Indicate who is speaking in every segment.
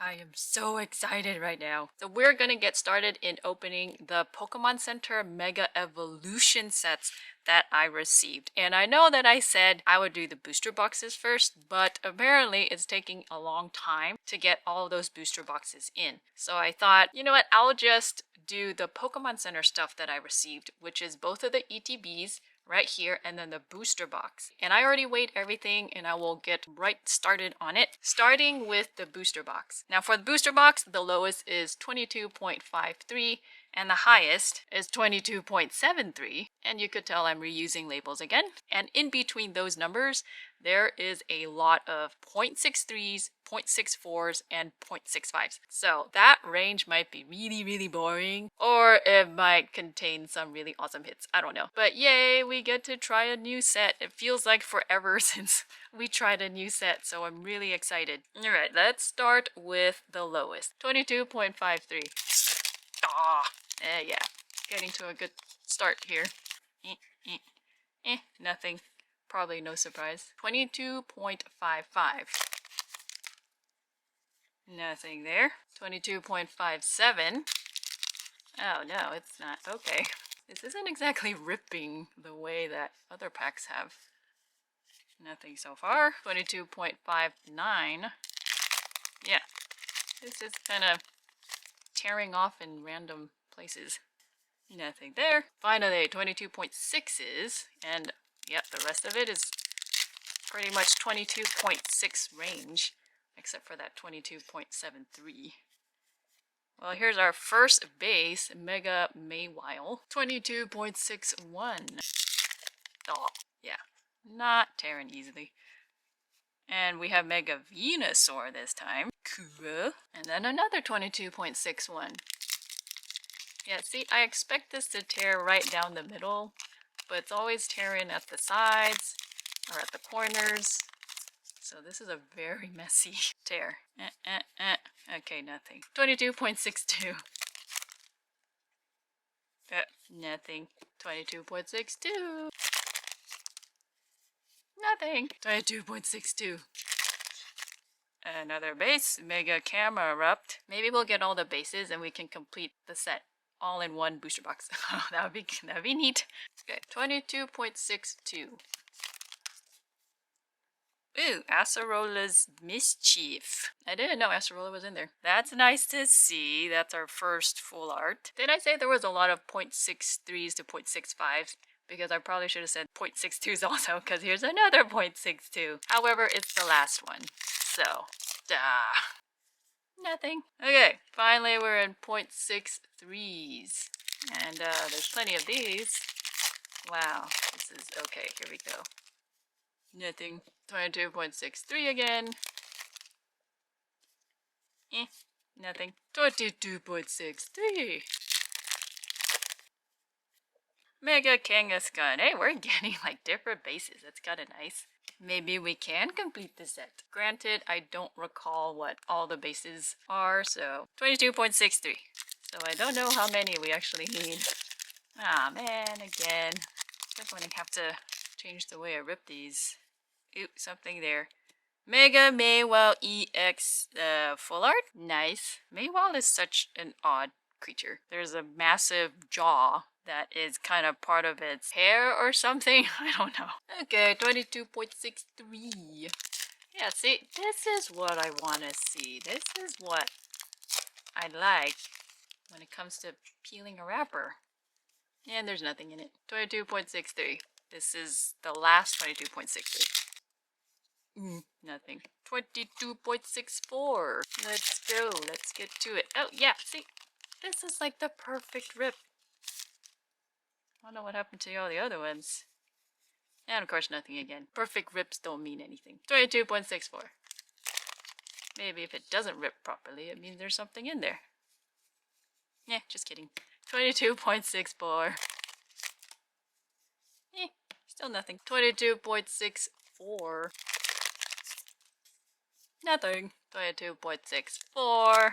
Speaker 1: I am so excited right now. So we're gonna get started in opening the Pokemon Center Mega Evolution sets that I received. And I know that I said I would do the booster boxes first, but apparently it's taking a long time to get all those booster boxes in. So I thought, you know what, I'll just do the Pokemon Center stuff that I received, which is both of the ETBs right here and then the booster box. And I already weighed everything and I will get right started on it, starting with the booster box. Now for the booster box, the lowest is 22.53 and the highest is 22.73. And you could tell I'm reusing labels again. And in between those numbers, there is a lot of 0.63s, 0.64s, and 0.65s. So that range might be really boring, or it might contain some really awesome hits. I don't know. But yay, we get to try a new set. It feels like forever since we tried a new set, so I'm really excited. Alright, let's start with the lowest. 22.53. Yeah. Getting to a good start here. Nothing. Probably no surprise. 22.55. Nothing there. 22.57. Oh no, it's not. Okay. This isn't exactly ripping the way that other packs have. Nothing so far. 22.59. Yeah. This is kind of tearing off in random places. Nothing there. Finally, 22.6s, and yep, the rest of it is pretty much 22.6 range, except for that 22.73. Well, here's our first base, Mega Mawile, 22.61. Oh, yeah, not tearing easily. And we have Mega Venusaur this time. Cool. And then another 22.61. Yeah, see, I expect this to tear right down the middle, but it's always tearing at the sides or at the corners. So this is a very messy tear. Okay, nothing. 22.62. Nothing. 22.62. Nothing. 22.62. Another base, Mega Camerupt. Maybe we'll get all the bases and we can complete the set all in one booster box. That'd be neat. Okay, 22.62. Ooh, Acerola's Mischief. I didn't know Acerola was in there. That's nice to see. That's our first full art. Did I say there was a lot of 0.63s to 0.65s? Because I probably should have said 0.62s also, because here's another 0.62. However, it's the last one. So, nothing. Okay, finally we're in 0.63s. And there's plenty of these. Wow, this is okay. Here we go. Nothing. 22.63 again. Nothing. 22.63. Mega Kangaskhan. Hey, we're getting like different bases. That's kind of nice. Maybe we can complete the set. Granted, I don't recall what all the bases are, so 22.63. So I don't know how many we actually need. Ah, man, again. I'm going to have to change the way I rip these. Ooh, something there. Mega Mawile EX full art? Nice. Mawile is such an odd creature. There's a massive jaw that is kind of part of its hair or something. I don't know. Okay, 22.63. Yeah, see, this is what I want to see. This is what I like when it comes to peeling a wrapper. And there's nothing in it. 22.63. This is the last 22.63. Nothing. 22.64. Let's go. Let's get to it. Oh, yeah. See, this is like the perfect rip. I don't know what happened to all the other ones. And of course, nothing again. Perfect rips don't mean anything. 22.64. Maybe if it doesn't rip properly, it means there's something in there. Yeah, just kidding. 22.64. Still nothing. 22.64. Nothing. 22.64.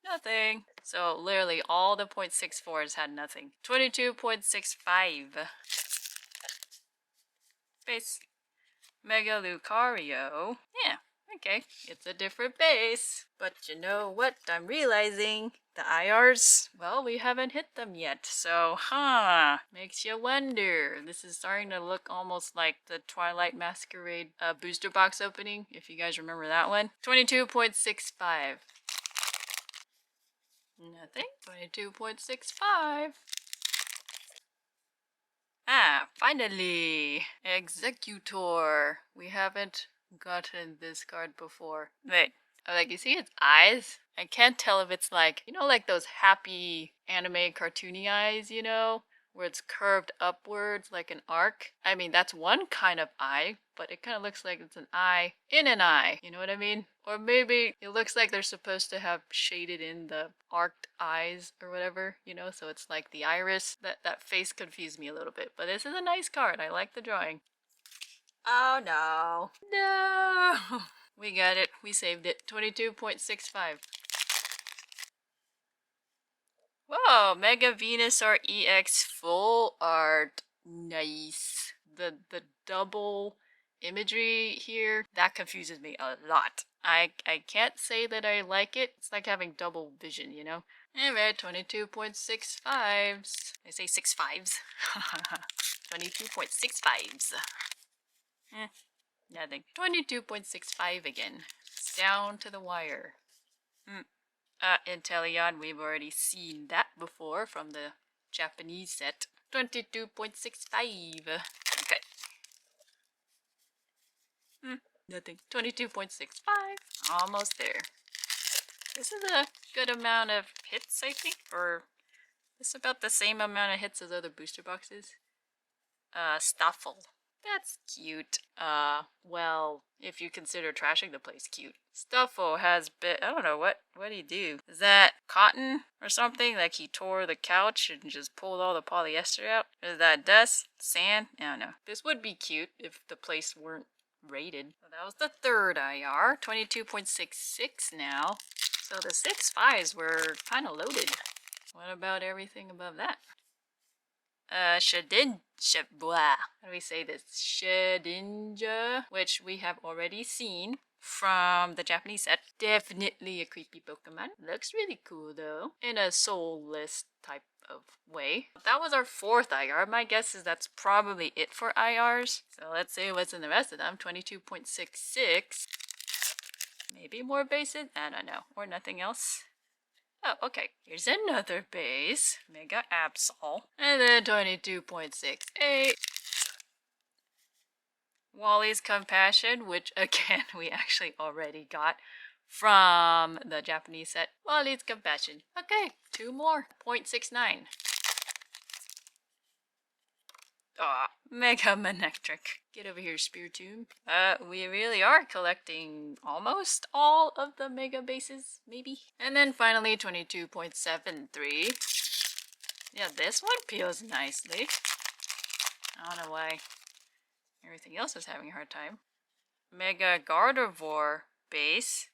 Speaker 1: Nothing. So literally all the 0.64s had nothing. 22.65. Base. Mega Lucario. Yeah, Okay, it's a different base. But you know what I'm realizing? The IRs, well, we haven't hit them yet. So, makes you wonder. This is starting to look almost like the Twilight Masquerade booster box opening, if you guys remember that one. 22.65. Nothing. 22.65. Finally! Executor. We haven't gotten this card before. Wait, like you see its eyes? I can't tell if it's like, you know, like those happy anime cartoony eyes, you know? Where it's curved upwards like an arc. I mean, that's one kind of eye, but it kind of looks like it's an eye in an eye. You know what I mean? Or maybe it looks like they're supposed to have shaded in the arced eyes or whatever, you know? So it's like the iris. That face confused me a little bit. But this is a nice card. I like the drawing. Oh no. No! We got it. We saved it. 22.65. Whoa, Mega Venusaur EX full art. Nice. The double imagery here, that confuses me a lot. I can't say that I like it. It's like having double vision, you know? Anyway, 22.65s. I say 6.5s. 22.65s. Nothing. 22.65 again. It's down to the wire. Inteleon, we've already seen that before from the Japanese set. 22.65. Okay. Nothing. 22.65. Almost there. This is a good amount of hits, I think, or it's about the same amount of hits as other booster boxes. Staffel. That's cute. Well, if you consider trashing the place cute. Stuffo has been, I don't know, what did he do? Is that cotton or something? Like he tore the couch and just pulled all the polyester out? Is that dust? Sand? I don't know. This would be cute if the place weren't rated. So that was the third IR. 22.66 now. So the 6.5s were kind of loaded. What about everything above that? How do we say this? Shedinja, which we have already seen from the Japanese set. Definitely a creepy Pokemon. Looks really cool though, in a soulless type of way. That was our fourth IR. My guess is that's probably it for IRs. So let's see what's in the rest of them. 22.66. Maybe more bases? I don't know. Or nothing else. Oh, okay. Here's another base. Mega Absol. And then 22.68. Wally's Compassion, which again we actually already got from the Japanese set. Wally's Compassion. Okay, two more. 0.69. Mega Manectric. Get over here, Spiritomb. We really are collecting almost all of the Mega bases, maybe. And then finally, 22.73. Yeah, this one peels nicely. I don't know why everything else is having a hard time. Mega Gardevoir base.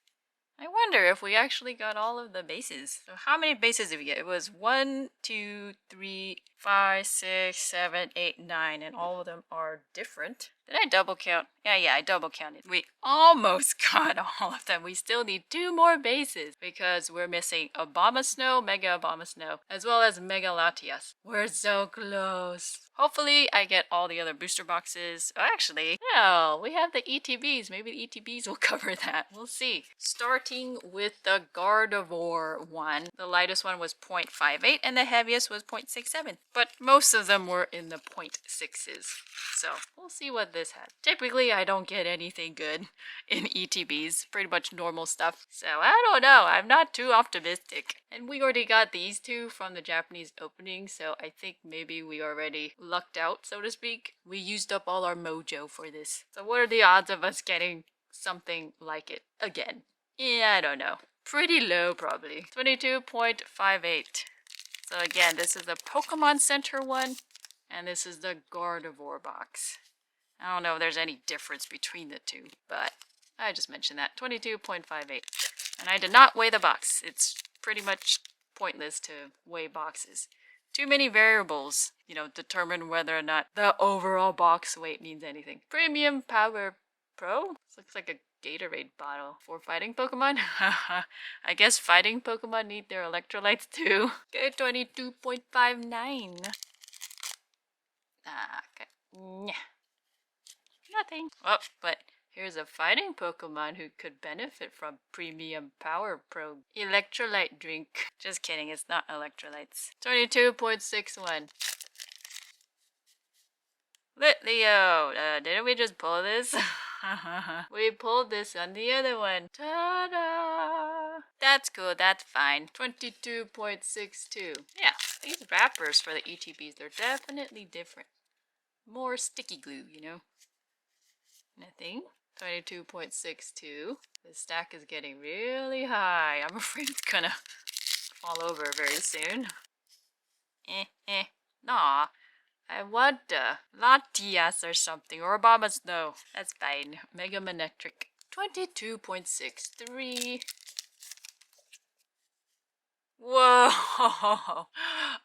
Speaker 1: I wonder if we actually got all of the bases. So how many bases did we get? It was 1, 2, 3, 5, 6, 7, 8, 9, and all of them are different. Did I double count? Yeah, I double counted. We almost got all of them. We still need 2 more bases because we're missing Abomasnow, Mega Abomasnow, as well as Mega Latias. We're so close. Hopefully I get all the other booster boxes. Oh, actually, no, we have the ETBs. Maybe the ETBs will cover that. We'll see. Starting with the Gardevoir one. The lightest one was 0.58 and the heaviest was 0.67. But most of them were in the 0.6s. So we'll see what this has. Typically, I don't get anything good in ETBs. Pretty much normal stuff. So I don't know. I'm not too optimistic. And we already got these two from the Japanese opening. So I think maybe we already lucked out, so to speak. We used up all our mojo for this. So what are the odds of us getting something like it again? Yeah, I don't know. Pretty low, probably. 22.58. So again, this is the Pokemon Center one, and this is the Gardevoir box. I don't know if there's any difference between the two, but I just mentioned that. 22.58. And I did not weigh the box. It's pretty much pointless to weigh boxes. Too many variables, you know, determine whether or not the overall box weight means anything. Premium Power Pro? This looks like a Gatorade bottle for fighting Pokemon. I guess fighting Pokemon need their electrolytes too. Okay, 22.59. Okay. Nyeh. Nothing. Oh, but here's a fighting Pokemon who could benefit from Premium Power Pro Electrolyte drink. Just kidding, it's not electrolytes. 22.61. Leo, didn't we just pull this? We pulled this on the other one. Ta-da! That's cool, that's fine. 22.62. Yeah, these wrappers for the ETBs, they're definitely different. More sticky glue, you know? Nothing. 22.62. The stack is getting really high. I'm afraid it's gonna fall over very soon. Nah. I want Latias or something, or Obama's no. That's fine. Mega Manectric. 22.63. Whoa!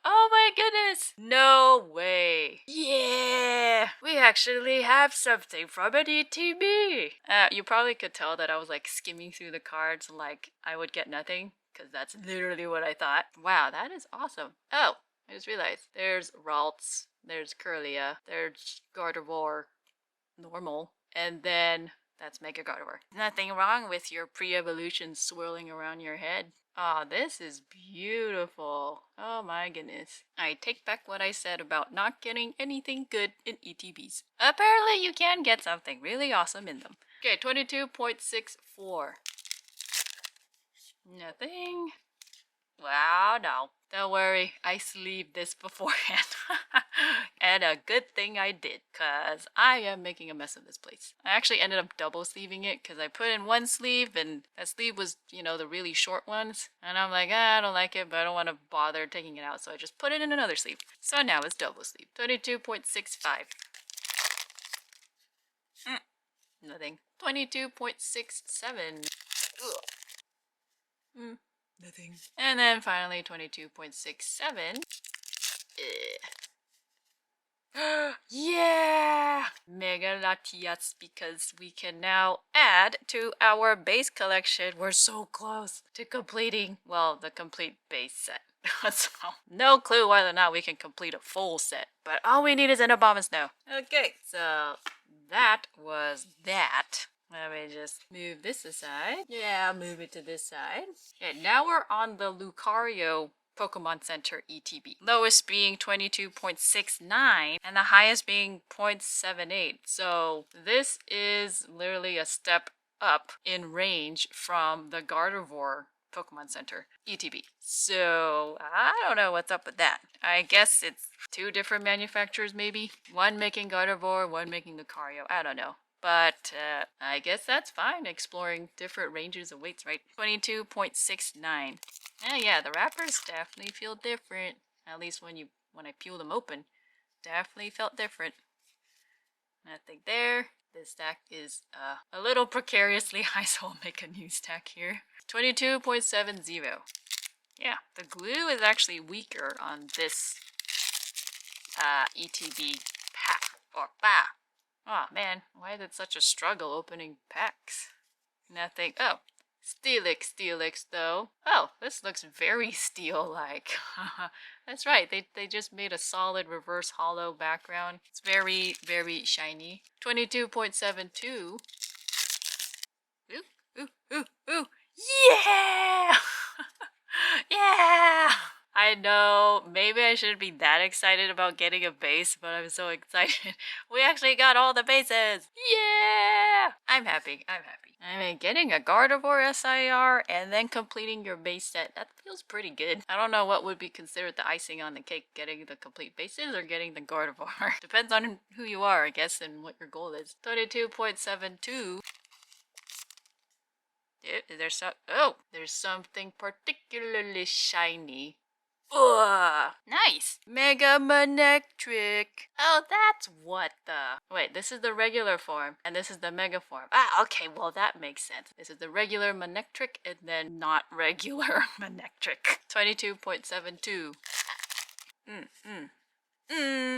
Speaker 1: Oh my goodness! No way! Yeah! We actually have something from an ETB! You probably could tell that I was like skimming through the cards like I would get nothing, because that's literally what I thought. Wow, that is awesome. Oh, I just realized. There's Ralts, there's Curlia, there's Gardevoir, normal, and then that's Mega Gardevoir. Nothing wrong with your pre-evolution swirling around your head. Oh, this is beautiful. Oh my goodness. I take back what I said about not getting anything good in ETBs. Apparently you can get something really awesome in them. Okay, 22.64. Nothing. Wow, no. Don't worry, I sleeved this beforehand. And a good thing I did, because I am making a mess of this place. I actually ended up double sleeving it because I put in one sleeve and that sleeve was, you know, the really short ones. And I'm like, I don't like it, but I don't want to bother taking it out. So I just put it in another sleeve. So now it's double sleeve. 22.65. Nothing. 22.67. Nothing. And then finally 22.67. Yeah! Mega Latias, because we can now add to our base collection. We're so close to completing, well, the complete base set. So, no clue whether or not we can complete a full set, but all we need is an Obama Snow. Okay, so that was that. Let me just move this aside. Yeah, I'll move it to this side. Okay, now we're on the Lucario Pokemon Center ETB. Lowest being 22.69 and the highest being 0.78. So this is literally a step up in range from the Gardevoir Pokemon Center ETB. So I don't know what's up with that. I guess it's two different manufacturers maybe. One making Gardevoir, one making Lucario. I don't know. But I guess that's fine, exploring different ranges of weights, right? 22.69. Yeah, the wrappers definitely feel different. At least when I peel them open, definitely felt different. Nothing there. This stack is a little precariously high, so I'll make a new stack here. 22.70. Yeah, the glue is actually weaker on this ETB pack or bah. Oh man, why is it such a struggle opening packs? Nothing. Oh, Steelix though. Oh, this looks very steel-like. That's right, they just made a solid reverse hollow background. It's very, very shiny. 22.72. Ooh. Yeah! Yeah! I know, maybe I shouldn't be that excited about getting a base, but I'm so excited. We actually got all the bases! Yeah! I'm happy. I mean, getting a Gardevoir SIR and then completing your base set, that feels pretty good. I don't know what would be considered the icing on the cake, getting the complete bases or getting the Gardevoir. Depends on who you are, I guess, and what your goal is. 32.72. There's something particularly shiny. Ugh, nice. Mega Manectric. Oh, that's what the... Wait, this is the regular form, and this is the Mega form. Ah, okay, well, that makes sense. This is the regular Manectric, and then not regular Manectric. 22.72.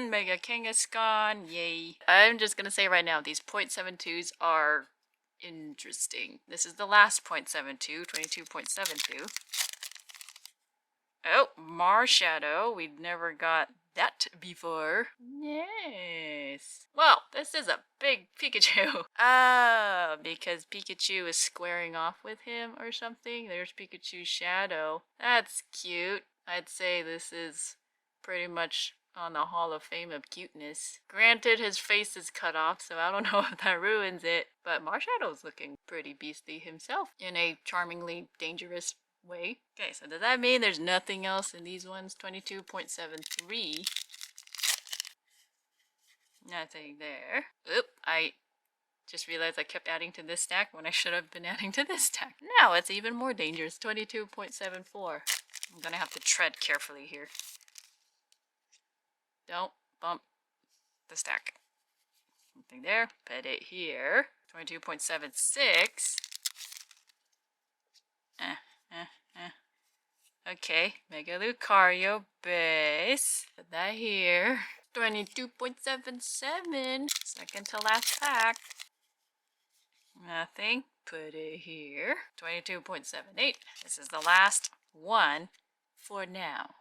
Speaker 1: Mega Kangaskhan, yay. I'm just gonna say right now, these .72s are Interesting. This is the last 0.72, 22.72. Oh, Marshadow. We've never got that before. Yes. Well, this is a big Pikachu. Ah, because Pikachu is squaring off with him or something. There's Pikachu's shadow. That's cute. I'd say this is pretty much on the Hall of Fame of cuteness. Granted, his face is cut off, so I don't know if that ruins it. But Marshadow's looking pretty beastly himself in a charmingly dangerous way. Okay, so does that mean there's nothing else in these ones? 22.73. Nothing there. Oop, I just realized I kept adding to this stack when I should have been adding to this stack. Now it's even more dangerous. 22.74. I'm gonna have to tread carefully here. Don't bump the stack. Nothing there. Put it here. 22.76. Okay, Mega Lucario base. Put that here. 22.77. Second to last pack. Nothing. Put it here. 22.78. This is the last one for now.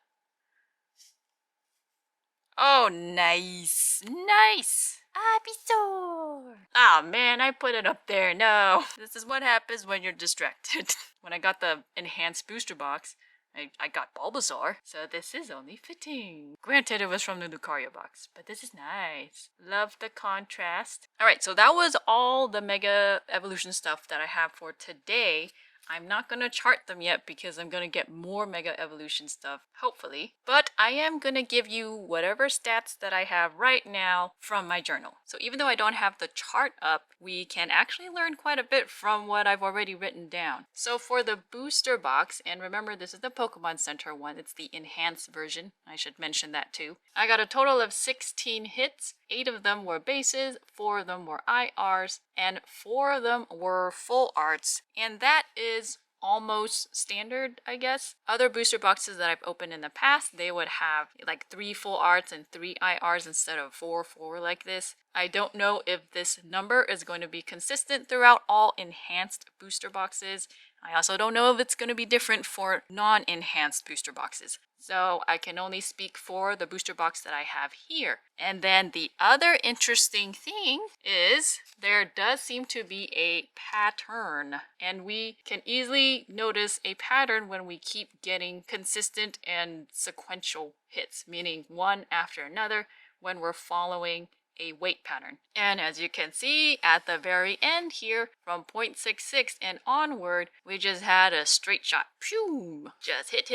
Speaker 1: Oh, nice. Nice. Ivysaur. Ah, man, I put it up there. No. This is what happens when you're distracted. When I got the enhanced booster box, I got Bulbasaur, so this is only fitting. Granted, it was from the Lucario box, but this is nice. Love the contrast. Alright, so that was all the Mega Evolution stuff that I have for today. I'm not going to chart them yet because I'm going to get more Mega Evolution stuff, hopefully. But I am going to give you whatever stats that I have right now from my journal. So even though I don't have the chart up, we can actually learn quite a bit from what I've already written down. So for the booster box, and remember this is the Pokemon Center one, it's the enhanced version. I should mention that too. I got a total of 16 hits. 8 of them were bases, 4 of them were IRs, and 4 of them were full arts. And that is almost standard, I guess. Other booster boxes that I've opened in the past, they would have like 3 full arts and 3 IRs instead of 4 like this. I don't know if this number is going to be consistent throughout all enhanced booster boxes. I also don't know if it's going to be different for non-enhanced booster boxes. So I can only speak for the booster box that I have here. And then the other interesting thing is there does seem to be a pattern. And we can easily notice a pattern when we keep getting consistent and sequential hits, meaning one after another when we're following a weight pattern. And as you can see at the very end here, from 0.66 and onward, we just had a straight shot. Pew! Just hit.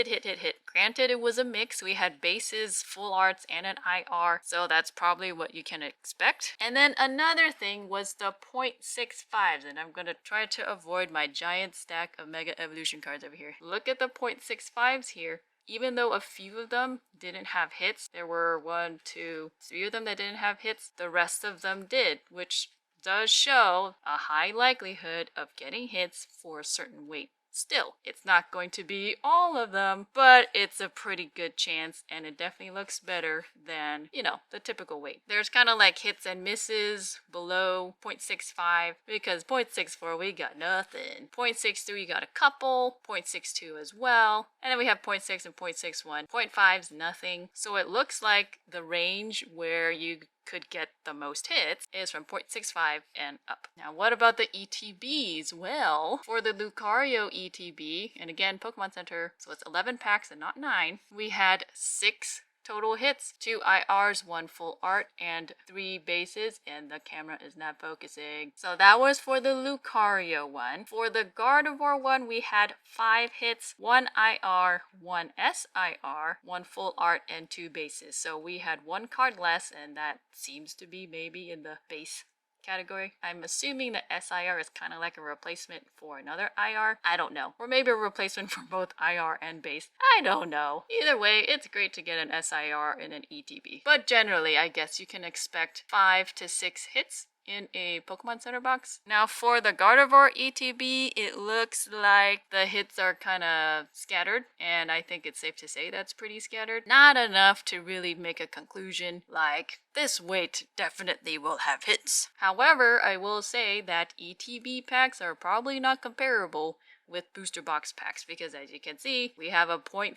Speaker 1: Granted, it was a mix. We had bases, full arts, and an IR, so that's probably what you can expect. And then another thing was the 0.65s, and I'm gonna try to avoid my giant stack of Mega Evolution cards over here. Look at the 0.65s here. Even though a few of them didn't have hits, there were 1, 2, 3 of them that didn't have hits, the rest of them did, which does show a high likelihood of getting hits for a certain weight. Still, it's not going to be all of them, but it's a pretty good chance, and it definitely looks better than, you know, the typical weight. There's kind of like hits and misses below 0.65, because 0.64 we got nothing. 0.63 we got a couple, 0.62 as well, and then we have 0.6 and 0.61. 0.5's nothing, so it looks like the range where you could get the most hits is from 0.65 and up. Now, what about the ETBs? Well, for the Lucario ETB, and again, Pokemon Center, so it's 11 packs and not 9, we had 6 total hits, 2 IRs, 1 full art, and 3 bases, and the camera is not focusing. So that was for the Lucario one. For the Gardevoir one, we had 5 hits, 1 IR, 1 SIR, 1 full art, and 2 bases. So we had 1 card less, and that seems to be maybe in the base category. I'm assuming the SIR is kind of like a replacement for another IR. I don't know. Or maybe a replacement for both IR and base. I don't know. Either way, it's great to get an SIR and an ETB. But generally, I guess you can expect 5 to 6 hits in a Pokemon Center box. Now for the Gardevoir ETB, it looks like the hits are kind of scattered, and I think it's safe to say that's pretty scattered. Not enough to really make a conclusion like this weight definitely will have hits. However, I will say that ETB packs are probably not comparable with booster box packs because as you can see, we have a 0.5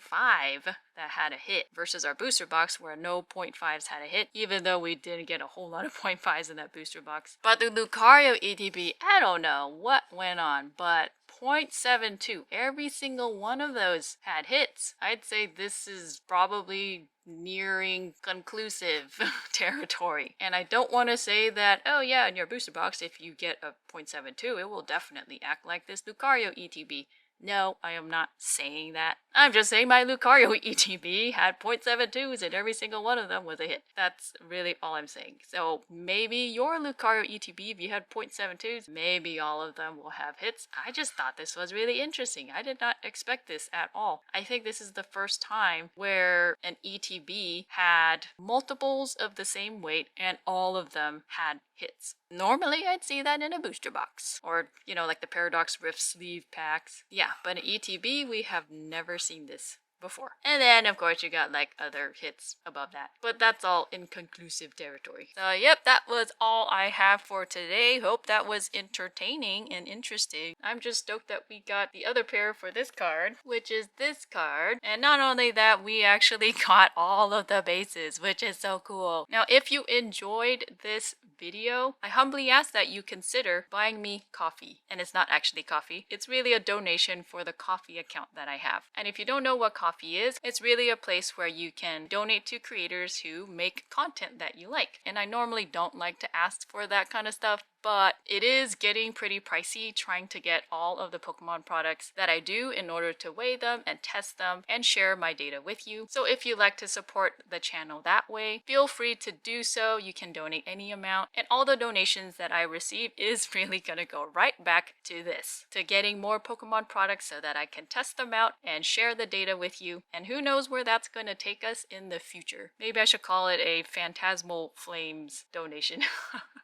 Speaker 1: that had a hit versus our booster box where no 0.5s had a hit, even though we didn't get a whole lot of 0.5s in that booster box. But the Lucario ETB, I don't know what went on, but 0.72, every single one of those had hits. I'd say this is probably nearing conclusive territory. And I don't want to say that, oh yeah, in your booster box, if you get a 0.72, it will definitely act like this Lucario ETB. No, I am not saying that. I'm just saying my Lucario ETB had 0.72s and every single one of them was a hit. That's really all I'm saying. So maybe your Lucario ETB, if you had 0.72s, maybe all of them will have hits. I just thought this was really interesting. I did not expect this at all. I think this is the first time where an ETB had multiples of the same weight and all of them had hits. Normally, I'd see that in a booster box or, you know, like the Paradox Rift sleeve packs. Yeah, but in ETB, we have never seen this before. And then, of course, you got like other hits above that. But that's all inconclusive territory. So, yep, that was all I have for today. Hope that was entertaining and interesting. I'm just stoked that we got the other pair for this card, which is this card. And not only that, we actually got all of the bases, which is so cool. Now, if you enjoyed this video, I humbly ask that you consider buying me coffee. And it's not actually coffee. It's really a donation for the coffee account that I have. And if you don't know what coffee is, it's really a place where you can donate to creators who make content that you like. And I normally don't like to ask for that kind of stuff, but it is getting pretty pricey trying to get all of the Pokemon products that I do in order to weigh them and test them and share my data with you. So if you'd like to support the channel that way, feel free to do so. You can donate any amount, and all the donations that I receive is really gonna go right back to this, to getting more Pokemon products so that I can test them out and share the data with you. And who knows where that's gonna take us in the future. Maybe I should call it a Phantasmal Flames donation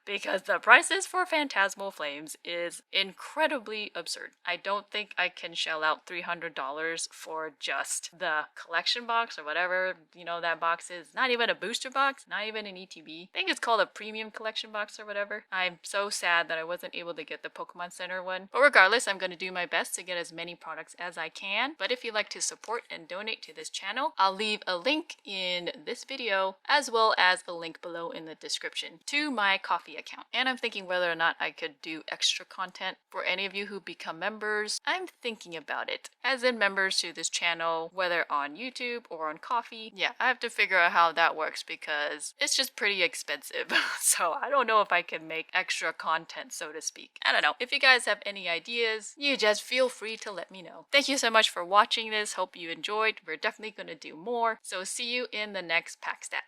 Speaker 1: because the prices for Phantasmal Flames is incredibly absurd. I don't think I can shell out $300 for just the collection box or whatever, you know, that box is. Not even a booster box, not even an ETB. I think it's called a premium collection box or whatever. I'm so sad that I wasn't able to get the Pokemon Center one. But regardless, I'm going to do my best to get as many products as I can. But if you'd like to support and donate to this channel, I'll leave a link in this video as well as a link below in the description to my coffee account. And I'm thinking whether or not I could do extra content for any of you who become members. I'm thinking about it, as in members to this channel, whether on YouTube or on Coffee. Yeah, I have to figure out how that works because it's just pretty expensive. So I don't know if I can make extra content, so to speak. I don't know. If you guys have any ideas, you just feel free to let me know. Thank you so much for watching this. Hope you enjoyed. We're definitely going to do more. So see you in the next PackStat.